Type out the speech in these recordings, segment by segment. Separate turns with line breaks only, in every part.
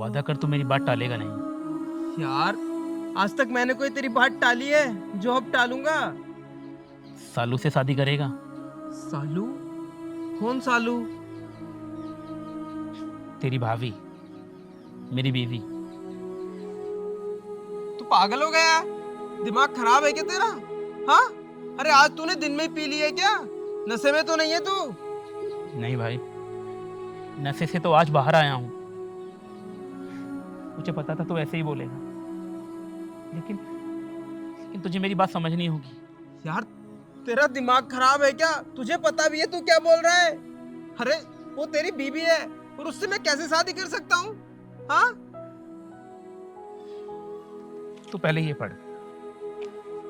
वादा कर, तू मेरी बात टालेगा नहीं।
यार, आज तक मैंने कोई तेरी बात टाली है जो अब टालूंगा?
सालू से शादी करेगा?
सालू? कौन सालू?
तेरी भाभी, मेरी बीवी।
तू पागल हो गया? दिमाग खराब है क्या तेरा? हाँ? अरे आज तूने दिन में ही पी ली है क्या? नशे में तो नहीं है तू?
नहीं भाई, नशे से तो आज बाहर आया हूँ। मुझे पता था तू ऐसे ही बोलेगा, लेकिन तुझे मेरी बात समझनी होगी।
यार, तेरा दिमाग खराब है क्या? तुझे पता भी है तू क्या बोल रहा है? अरे वो तेरी बीवी है और उससे मैं कैसे शादी कर सकता हूँ? हाँ?
तू पहले ये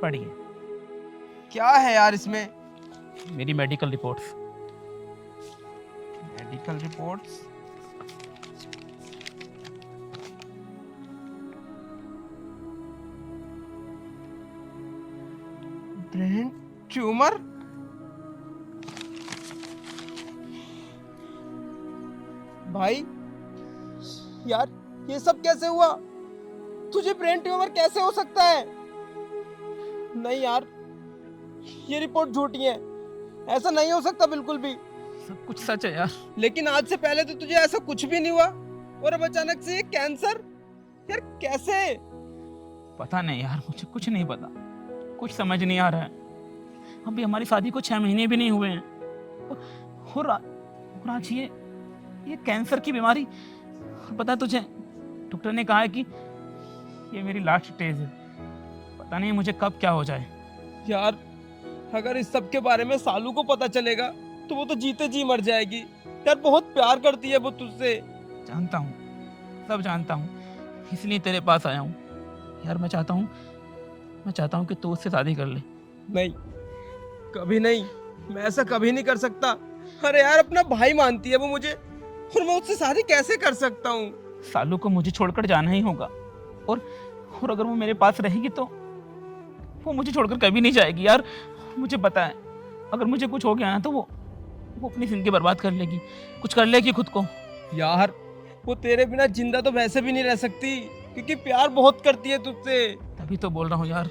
पढ़िए
क्या है यार इसमें?
मेरी medical reports.
Medical reports? Brain tumour? भाई यार, ये सब कैसे हुआ? तुझे ब्रेन ट्यूमर कैसे हो सकता है? नहीं यार, ये रिपोर्ट झूठी है। ऐसा नहीं हो सकता बिल्कुल भी।
सब कुछ सच है यार।
लेकिन आज से पहले तो तुझे ऐसा कुछ भी नहीं हुआ और अब अचानक से ये कैंसर? यार कैसे?
पता नहीं यार, मुझे कुछ नहीं पता, कुछ समझ नहीं आ रहा है। अभी हमारी शादी को 6 महीने भी नहीं हुए हैं और आज ये कैंसर की बीमारी। और पता है तुझे, डॉक्टर ने कहा है कि ये मेरी लास्ट स्टेज है। पता नहीं मुझे कब क्या हो जाए।
यार, अगर इस सब के बारे में सालू को पता चलेगा तो वो तो जीते जी मर जाएगी। यार बहुत प्यार करती है वो तुझसे।
जानता हूँ, सब जानता हूँ, इसलिए तेरे पास आया हूँ। यार मैं चाहता हूँ कि तू उससे शादी कर ले।
नहीं, कभी नहीं। मैं ऐसा कभी नहीं कर सकता। अरे यार, अपना भाई मानती है वो मुझे और मैं उससे शादी कैसे कर सकता हूँ?
सालू को मुझे छोड़कर जाना ही होगा और अगर वो मेरे पास रहेगी तो वो मुझे छोड़कर कभी नहीं जाएगी। यार मुझे पता है, अगर मुझे कुछ हो गया ना तो वो अपनी जिंदगी बर्बाद कर लेगी, कुछ कर लेगी खुद को।
यार, वो तेरे बिना जिंदा तो वैसे भी नहीं रह सकती क्योंकि प्यार बहुत करती है तुझसे।
तभी तो बोल रहा हूँ यार,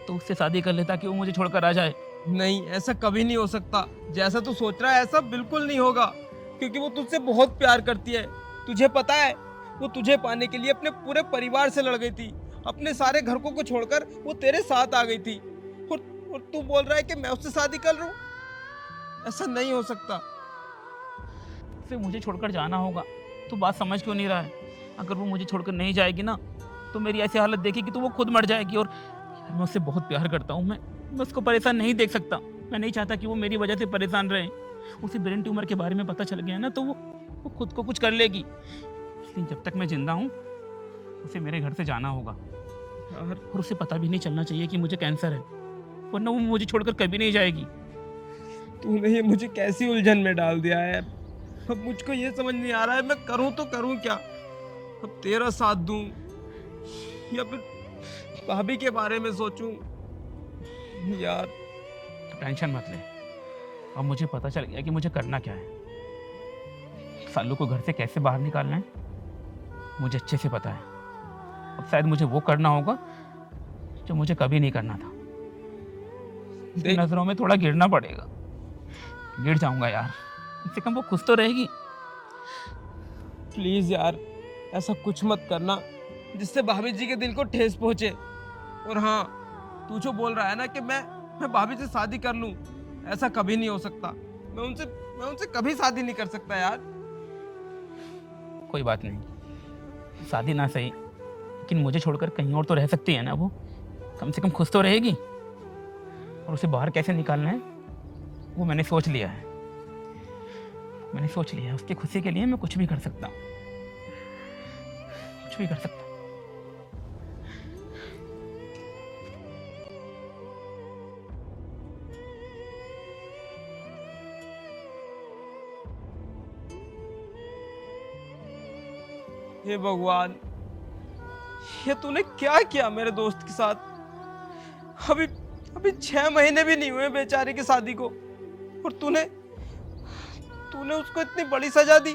तो उससे शादी कर ले ताकि वो मुझे छोड़कर आ जाए।
नहीं, ऐसा कभी नहीं हो सकता। जैसा तू सोच रहा है ऐसा बिल्कुल नहीं होगा क्योंकि वो तुझसे बहुत प्यार करती है। तुझे पता है, वो तुझे पाने के लिए अपने पूरे परिवार से लड़ गई थी। अपने सारे घर को छोड़कर वो तेरे साथ आ गई थी और तू बोल रहा है कि मैं उससे शादी कर लूं? ऐसा नहीं हो सकता।
फिर मुझे छोड़कर जाना होगा। तू बात समझ क्यों नहीं रहा है? अगर वो मुझे छोड़कर नहीं जाएगी ना तो मेरी ऐसी हालत देखेगी तो वो खुद मर जाएगी। और यार मैं उससे बहुत प्यार करता हूँ। मैं उसको परेशान नहीं देख सकता। मैं नहीं चाहता कि वो मेरी वजह से परेशान रहे। उसे ब्रेन ट्यूमर के बारे में पता चल गया ना तो वो खुद को कुछ कर लेगी। इसलिए जब तक मैं जिंदा हूँ उसे मेरे घर से जाना होगा। और उसे पता भी नहीं चलना चाहिए कि मुझे कैंसर है, वरना वो मुझे छोड़कर कभी नहीं जाएगी।
तूने ये मुझे कैसी उलझन में डाल दिया है। अब मुझको ये समझ नहीं आ रहा है मैं करूं तो करूं क्या। अब तेरा साथ दूं या फिर भाभी के बारे में सोचूं? यार
टेंशन मत ले, अब मुझे पता चल गया कि मुझे करना क्या है। सालू को घर से कैसे बाहर निकालना है मुझे अच्छे से पता है। अब शायद मुझे वो करना होगा जो मुझे कभी नहीं करना था। उसकी नजरों में थोड़ा गिरना पड़ेगा। गिर जाऊंगा यार, कम से कम वो खुश तो रहेगी।
प्लीज यार, ऐसा कुछ मत करना जिससे भाभी जी के दिल को ठेस पहुंचे। और हाँ, तू जो बोल रहा है ना कि मैं भाभी से शादी कर लूं, ऐसा कभी नहीं हो सकता। मैं उनसे कभी शादी नहीं कर सकता यार।
कोई बात नहीं, शादी ना सही, लेकिन मुझे छोड़कर कहीं और तो रह सकती है ना वो। कम से कम खुश तो रहेगी। और उसे बाहर कैसे निकालना है वो मैंने सोच लिया है। उसकी खुशी के लिए मैं कुछ भी कर सकता हूँ, कुछ भी कर सकता हूँ।
हे भगवान, ये तूने क्या किया मेरे दोस्त के साथ? अभी 6 महीने भी नहीं हुए बेचारे की शादी को और तूने उसको इतनी बड़ी सजा दी।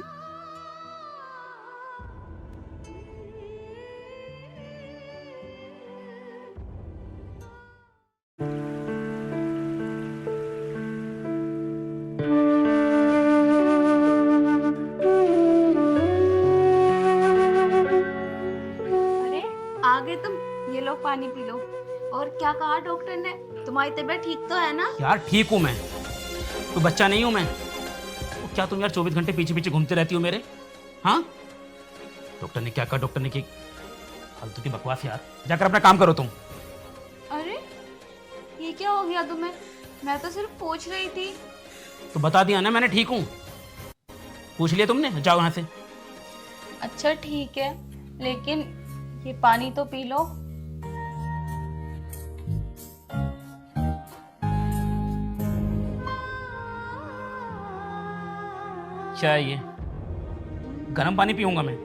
गए तुम? ये लो पानी पी लो। और क्या कहा डॉक्टर ने? तुम्हारी तबीयत ठीक तो है ना?
यार ठीक हूँ मैं, तो बच्चा नहीं हूँ मैं। तो क्या तुम यार 24 घंटे पीछे पीछे घूमते रहती हो मेरे? हाँ, डॉक्टर ने क्या कहा? डॉक्टर ने की फालतू की बकवास यार, जाकर अपना काम करो तुम।
अरे ये क्या हो गया तुम्हें? मैं तो सिर्फ पूछ रही थी।
तो बता दिया ना मैंने ठीक हूँ, पूछ लिया तुमने, जाओ यहाँ से।
अच्छा ठीक है, लेकिन ये पानी तो पी लो।
क्या है ये? गर्म पानी पीऊंगा मैं?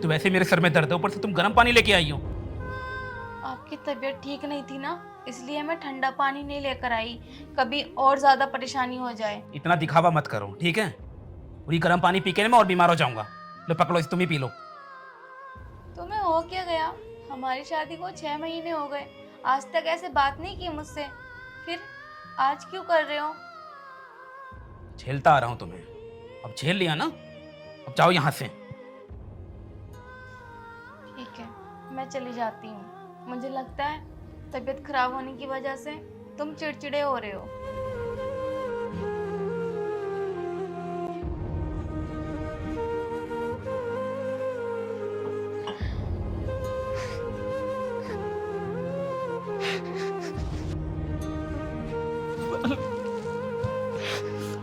तो वैसे मेरे सर में दर्द है, ऊपर से तुम गर्म पानी लेके आई हो।
आपकी तबीयत ठीक नहीं थी ना, इसलिए मैं ठंडा पानी नहीं लेकर आई, कभी और ज्यादा परेशानी हो जाए।
इतना दिखावा मत करो, ठीक है? वही गर्म पानी पी के ना मैं और बीमार हो जाऊंगा। लो पकड़ो इसे, तुम ही पी लो।
तुम्हें हो क्या गया? हमारी शादी को 6 महीने हो गए, आज तक ऐसे बात नहीं की मुझसे, फिर आज क्यों कर रहे हो?
झेलता आ रहा हूं तुम्हें, अब झेल लिया ना, अब जाओ यहाँ से।
ठीक है, मैं चली जाती हूँ। मुझे लगता है तबीयत खराब होने की वजह से तुम चिड़चिड़े हो रहे हो।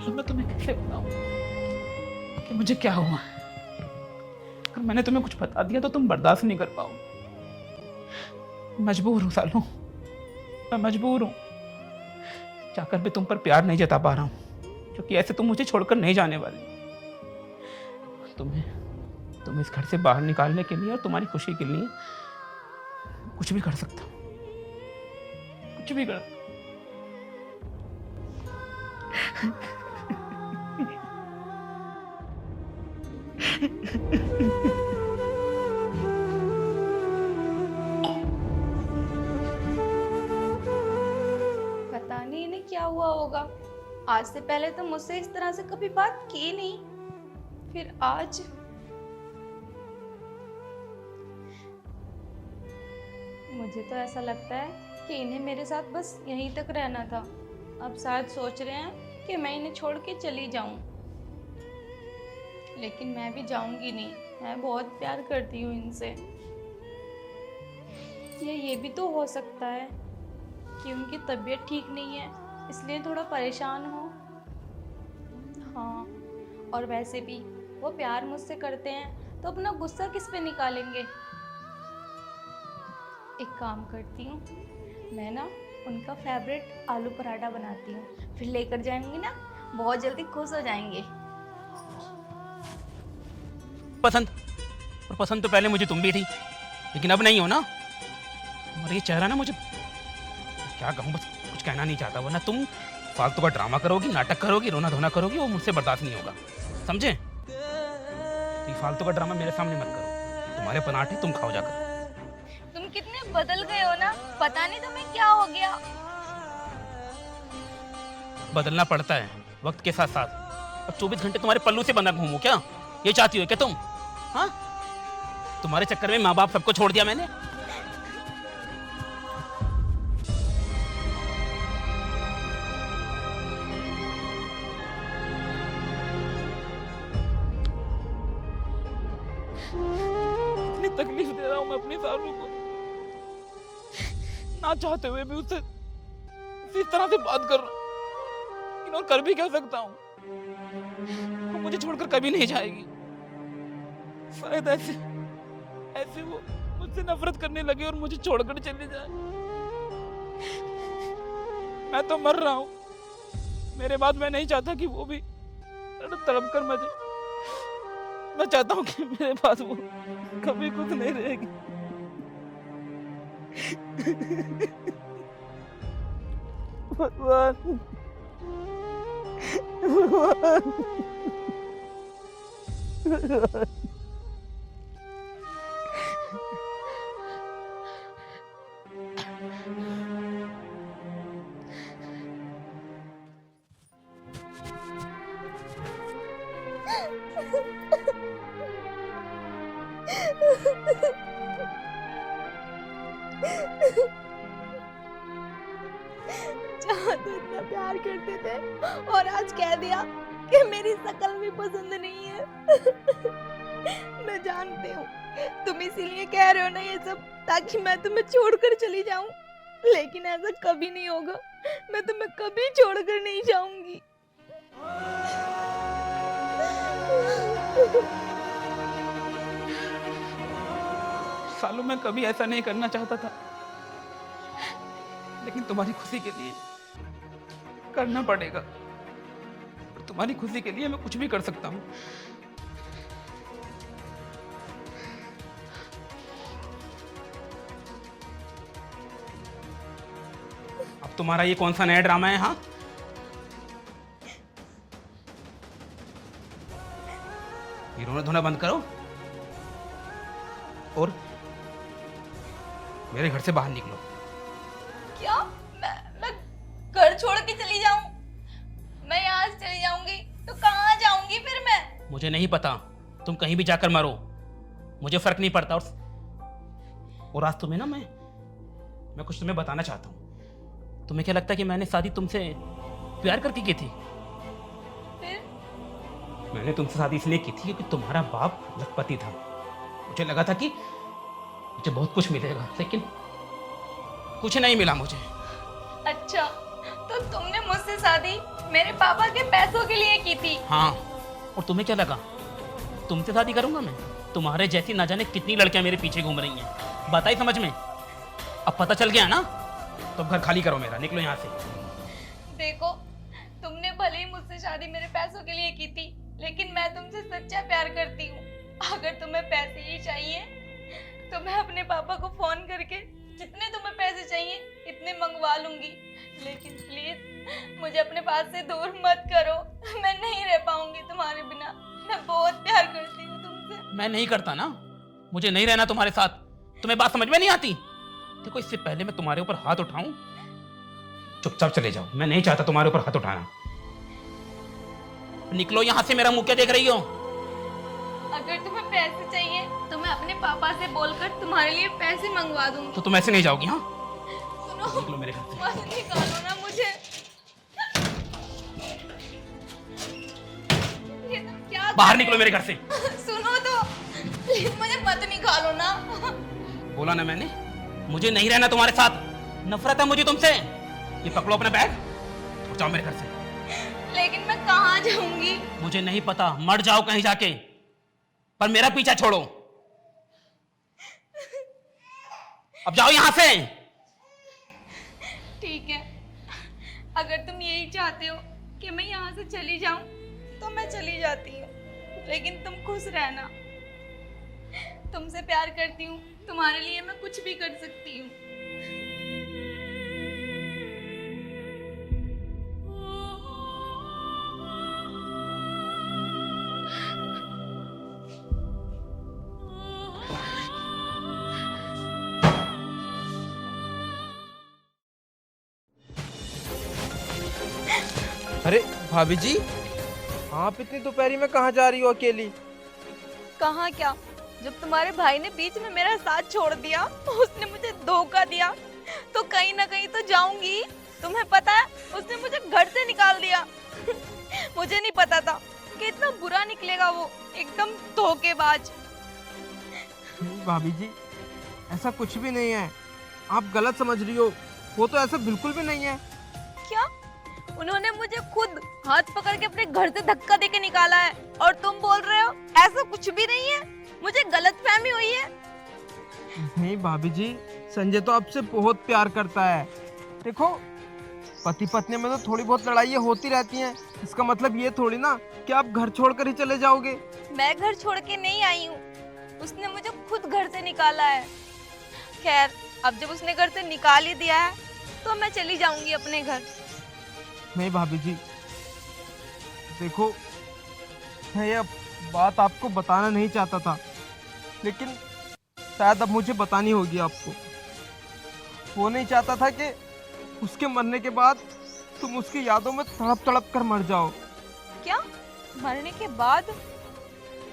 मैं तुम्हें कैसे बताऊं कि मुझे क्या हुआ? अगर मैंने तुम्हें कुछ बता दिया तो तुम बर्दाश्त नहीं कर पाओ। मजबूर हूं सालों, मैं मजबूर हूं। जाकर भी तुम पर प्यार नहीं जता पा रहा हूं, क्योंकि ऐसे तुम मुझे छोड़कर नहीं जाने वाली। तुम्हें इस घर से बाहर निकालने के लिए और तुम्हारी खुशी के लिए कुछ भी कर सकता हूं, कुछ भी कर सकता हूं।
पता नहीं इन्हें क्या हुआ होगा, आज से पहले तो मुझसे इस तरह से कभी बात की नहीं, फिर आज। मुझे तो ऐसा लगता है कि इन्हें मेरे साथ बस यहीं तक रहना था। अब शायद सोच रहे हैं कि मैं इन्हें छोड़ के चली जाऊं, लेकिन मैं भी जाऊंगी नहीं। मैं बहुत प्यार करती हूँ इनसे। ये भी तो हो सकता है कि उनकी तबीयत ठीक नहीं है, इसलिए थोड़ा परेशान हो। हाँ, और वैसे भी वो प्यार मुझसे करते हैं तो अपना गुस्सा किस पे निकालेंगे। एक काम करती हूँ, मैं ना उनका फेवरेट आलू पराठा बनाती हूँ, फिर लेकर जाएंगी ना, बहुत जल्दी खुश हो जाएंगे।
पसंद, और पसंद तो पहले मुझे तुम भी थी, लेकिन अब नहीं हो ना। और ये चेहरा ना, मुझे क्या कहूँ, बस कुछ कहना नहीं चाहता, वरना तुम फालतू का ड्रामा करोगी, नाटक करोगी, रोना धोना करोगी, वो मुझसे बर्दाश्त नहीं होगा, समझे? तो ये फालतू का ड्रामा मेरे सामने मत करो। तुम्हारे पराठे तुम खाओ जाकर।
तुम कितने बदल गए हो ना, पता नहीं तुम्हें क्या हो गया।
बदलना पड़ता है वक्त के साथ साथ। अब 24 घंटे तुम्हारे पल्लू से बंधा घूमूं क्या? ये चाहती हो क्या तुम? हाँ, तुम्हारे चक्कर में माँ बाप सबको छोड़ दिया मैंने। इतनी तकलीफ दे रहा हूं मैं अपनी सालू को, ना चाहते हुए भी उससे इस तरह से बात कर रहा हूं, लेकिन और कर भी क्या सकता हूं? वो मुझे छोड़कर कभी नहीं जाएगी। शायद ऐसे वो मुझसे नफरत करने लगे और मुझे छोड़कर चले जाए। मैं तो मर रहा हूं, मेरे बाद मैं नहीं चाहता कि वो भी तड़प तड़प कर मरे। मैं चाहता हूं कि मेरे पास वो कभी कुछ नहीं रहेगी। भगवान, भगवान, भगवान।
जहाँ तो इतना प्यार करते थे और आज कह दिया कि मेरी शक्ल भी पसंद नहीं है। मैं जानती हूँ तुम इसीलिए कह रहे हो ना ये सब, ताकि मैं तुम्हें छोड़कर चली जाऊं, लेकिन ऐसा कभी नहीं होगा। मैं तुम्हें कभी छोड़कर नहीं जाऊंगी।
सालों मैं कभी ऐसा नहीं करना चाहता था, लेकिन तुम्हारी खुशी के लिए करना पड़ेगा। और तुम्हारी खुशी के लिए मैं कुछ भी कर सकता हूँ। अब तुम्हारा ये कौन सा नया ड्रामा है? हाँ, ये रोना धोना बंद करो और मेरे घर से बाहर निकलो।
क्या मैं घर छोड़ के चली जाऊं? मैं यहाँ से चली जाऊंगी तो कहाँ जाऊंगी फिर मैं?
मुझे नहीं पता, तुम कहीं भी जाकर मरो, मुझे फर्क नहीं पड़ता। और आज तुम्हें ना मैं कुछ तुम्हें बताना चाहता हूँ। तुम्हें क्या लगता है कि मैंने शादी तुमसे प्यार करके की थी?
फिर
मैंने तुमसे शादी इसलिए की थी क्योंकि तुम्हारा बाप लखपति था। मुझे लगा था कि मुझे बहुत कुछ मिलेगा, लेकिन कुछ नहीं मिला मुझे।
अच्छा, तो तुमने मुझसे शादी मेरे पापा के पैसों के लिए की थी?
हाँ, और तुम्हें क्या लगा तुमसे शादी करूंगा मैं? तुम्हारे जैसी ना जाने कितनी लड़कियां मेरे पीछे घूम रही हैं, बताई समझ में? अब पता चल गया ना, तो अब घर खाली करो मेरा, निकलो यहाँ से।
देखो, तुमने भले ही मुझसे शादी मेरे पैसों के लिए की थी, लेकिन मैं तुमसे सच्चा प्यार करती हूँ। अगर तुम्हें पैसे ही चाहिए तो मैं अपने पापा को फोन करके जितने तुम्हें पैसे चाहिए इतने मंगवा लूंगी, लेकिन प्लीज मुझे अपने पास से दूर मत करो। मैं नहीं रह पाऊंगी तुम्हारे बिना। मैं बहुत प्यार करती हूँ तुमसे।
मैं नहीं करता ना, मुझे नहीं रहना तुम्हारे साथ। तुम्हें बात समझ में नहीं आती? देखो, इससे पहले मैं तुम्हारे ऊपर हाथ उठाऊं, चुपचाप चले जाओ। मैं नहीं चाहता तुम्हारे ऊपर हाथ उठाना। निकलो यहाँ से, मेरा मुंह क्या देख रही हो?
अगर तुम्हें पैसे चाहिए तो मैं अपने पापा से बोलकर तुम्हारे लिए पैसे मंगवा दूंगी।
तो तुम ऐसे नहीं जाओगी? हाँ,
सुनो,
निकलो मेरे घर से।
मत निकालो ना मुझे। ये तुम क्या
बाहर निकलो मेरे घर से।
सुनो तो, प्लीज मुझे मत निकालो ना।
बोला ना मैंने, मुझे नहीं रहना तुम्हारे साथ। नफरत है मुझे तुमसे। ये पकड़ो अपना बैग और जाओ मेरे घर से।
लेकिन मैं कहाँ जाऊंगी?
मुझे नहीं पता, मर जाओ कहीं जाके, पर मेरा पीछा छोड़ो। अब जाओ यहां से।
ठीक है, अगर तुम यही चाहते हो कि मैं यहाँ से चली जाऊं तो मैं चली जाती हूँ, लेकिन तुम खुश रहना। तुमसे प्यार करती हूँ, तुम्हारे लिए मैं कुछ भी कर सकती हूँ।
अरे भाभी जी, आप इतनी दोपहरी में कहाँ जा रही हो अकेली?
कहाँ क्या, जब तुम्हारे भाई ने बीच में मेरा साथ छोड़ दिया, उसने मुझे धोखा दिया, तो कहीं ना कहीं तो जाऊंगी। तुम्हें पता है, उसने मुझे घर से निकाल दिया। मुझे नहीं पता था कि इतना बुरा निकलेगा वो, एकदम धोखेबाज।
नहीं भाभी जी, ऐसा कुछ भी नहीं है। आप गलत समझ रही हो, वो तो ऐसा बिल्कुल भी नहीं है।
क्या? उन्होंने मुझे खुद हाथ पकड़ के अपने घर से धक्का देके निकाला है, और तुम बोल रहे हो ऐसा कुछ भी नहीं है? मुझे गलतफहमी हुई है।
नहीं भाभी जी, संजय तो आपसे बहुत प्यार करता है। देखो, पति पत्नी में तो थोड़ी बहुत लड़ाइयाँ होती रहती हैं, इसका मतलब ये थोड़ी ना कि आप घर छोड़कर ही चले जाओगे।
मैं घर छोड़ के नहीं आई हूँ, उसने मुझे खुद घर से निकाला है। खैर, अब जब उसने घर से निकाल ही दिया है तो मैं चली जाऊंगी अपने घर।
नहीं भाभी जी, देखो, मैं ये बात आपको बताना नहीं चाहता था, लेकिन शायद अब मुझे बतानी होगी आपको। वो नहीं चाहता था कि उसके मरने के बाद तुम उसकी यादों में तड़प तड़प कर मर जाओ।
क्या? मरने के बाद?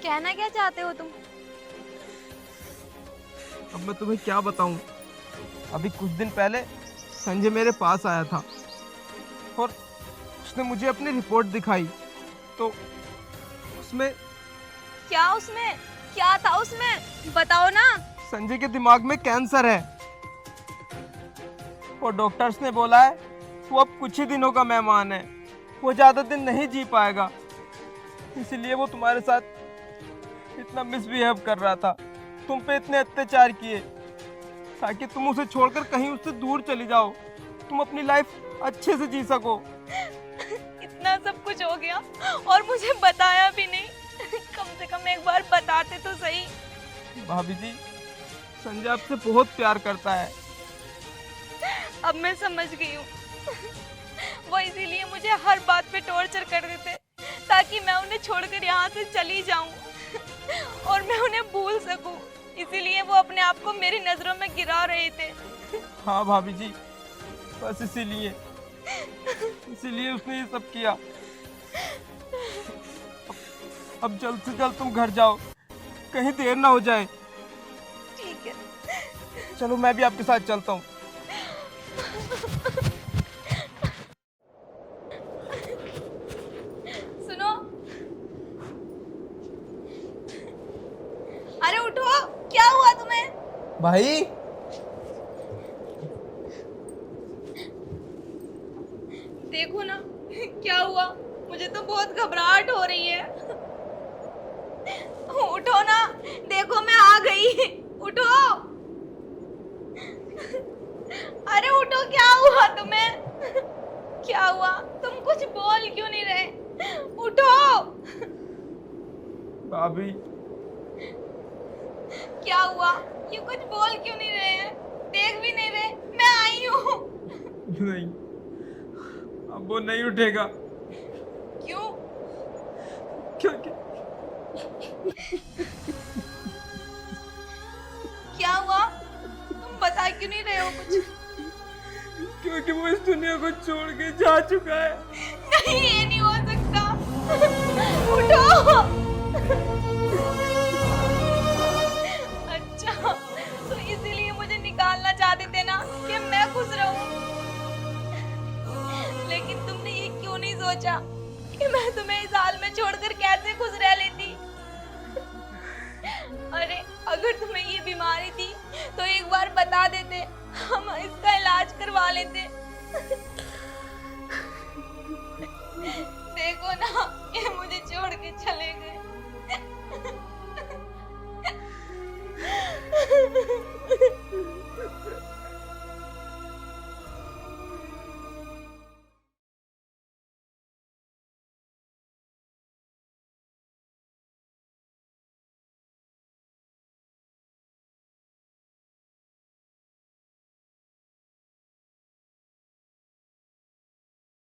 कहना क्या चाहते हो तुम?
अब मैं तुम्हें क्या बताऊं? अभी कुछ दिन पहले संजय मेरे पास आया था और उसने मुझे अपनी रिपोर्ट दिखाई, तो उसमें
उसमें क्या था? उसमें बताओ ना।
संजय के दिमाग में कैंसर है और डॉक्टर्स ने बोला है वो अब कुछ ही दिनों का मेहमान है, वो ज्यादा दिन नहीं जी पाएगा। इसलिए वो तुम्हारे साथ इतना मिसबिहेव कर रहा था, तुम पे इतने अत्याचार किए ताकि तुम उसे छोड़कर कहीं उससे दूर चली जाओ, तुम अपनी लाइफ अच्छे से जी सको।
इतना सब कुछ हो गया और मुझे बताया भी नहीं। कम से कम एक बार बताते तो सही।
भाभी जी, संजय आपसे बहुत प्यार करता है।
अब मैं समझ गई हूँ। वो इसीलिए मुझे हर बात पे टॉर्चर कर देते ताकि मैं उन्हें छोड़कर यहाँ से चली जाऊं और मैं उन्हें भूल सकूं। इसीलिए वो अपने आप को मेरी नजरों में गिरा रहे थे।
हाँ भाभी जी, बस इसीलिए उसने ये सब किया। अब जल्द से जल्द तुम घर जाओ, कहीं देर ना हो जाए।
ठीक है।
चलो मैं भी आपके साथ चलता हूँ।
सुनो, अरे उठो, क्या हुआ तुम्हें?
भाई
देखो ना क्या हुआ, मुझे तो बहुत घबराहट हो रही है। उठो ना, देखो मैं आ गई। उठो, अरे उठो, क्या हुआ तुम्हें? क्या हुआ? तुम कुछ बोल क्यों नहीं रहे? उठो।
भाभी
क्या हुआ? ये कुछ बोल क्यों नहीं रहे हैं? देख भी नहीं रहे? मैं आई हूँ।
नहीं, अब वो नहीं उठेगा।
क्यों?
क्योंकि
क्या हुआ? तुम बता क्यों नहीं रहे हो कुछ?
क्योंकि वो इस दुनिया को छोड़ के जा चुका है।
नहीं, ये नहीं हो सकता। उठो। अच्छा, तो इसीलिए मुझे निकालना चाहते थे ना कि मैं खुश रहूं। लेकिन तुमने ये क्यों नहीं सोचा कि मैं तुम्हें इस हाल में छोड़कर कैसे खुश रह लेती? अरे अगर तुम्हें ये बीमारी थी तो एक बार बता देते, हम इसका इलाज करवा लेते।